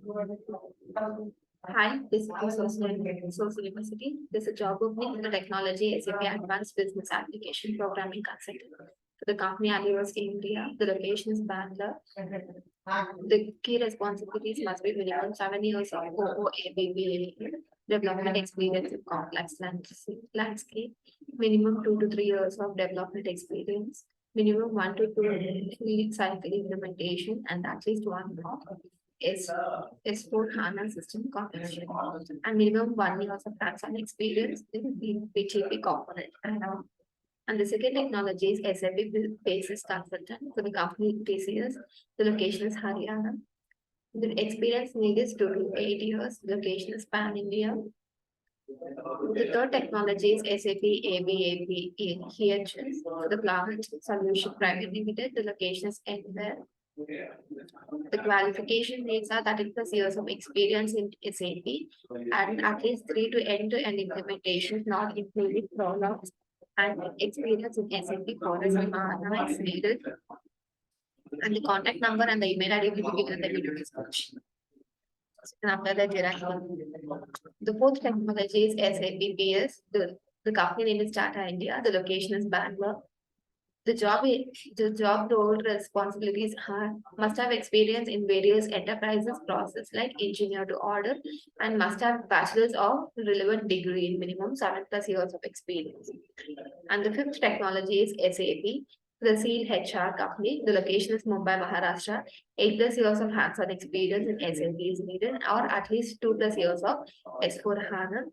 Hi, this is Sose University. This is a job opening in the technology SAP Advanced Business Application Programming Consultant. For the company ALOIS in India, the location is Bangalore. The key responsibilities must be minimum 7 years of OOABB development experience in complex landscape, minimum 2 to 3 years of development experience, minimum 1 to 2 field cycle implementation, and at least one of S4 HANA system configuration, and minimum 1 year of hands-on experience in the BTP component. And the second technology is SAP PS consultant for the company TCS. The location is Haryana. The experience need is 2 to 8 years. The location is Pan India. The third technology is SAP ABAP EHS for the Clonut Solution Private Limited. The location is anywhere. The qualification needs are 30 plus years of experience in SAP and at least 3 to end-to-end implementation, not including rollouts, and experience in SAP Forest and HANA is needed. And the contact number and the email ID will be given in the video description. The fourth technology is SAP PS. The company name is Tata India. The location is Bangalore. The job role responsibilities must have experience in various enterprises process like engineer to order, and must have bachelor's of relevant degree in minimum 7 plus years of experience. And the fifth technology is SAP, the CIEL HR company. The location is Mumbai, Maharashtra. 8 plus years of hands-on experience in SAP is needed, or at least 2 plus years of S4 HANA,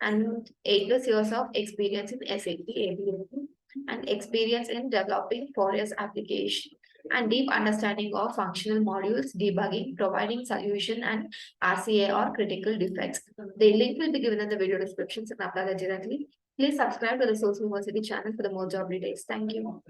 and 8 plus years of experience in SAP ABAP, and experience in developing Forest application, and deep understanding of functional modules, debugging, providing solution, and RCA or critical defects. The link will be given in the video description, so apply that directly. Please subscribe to the Source University channel for the more job details. Thank you.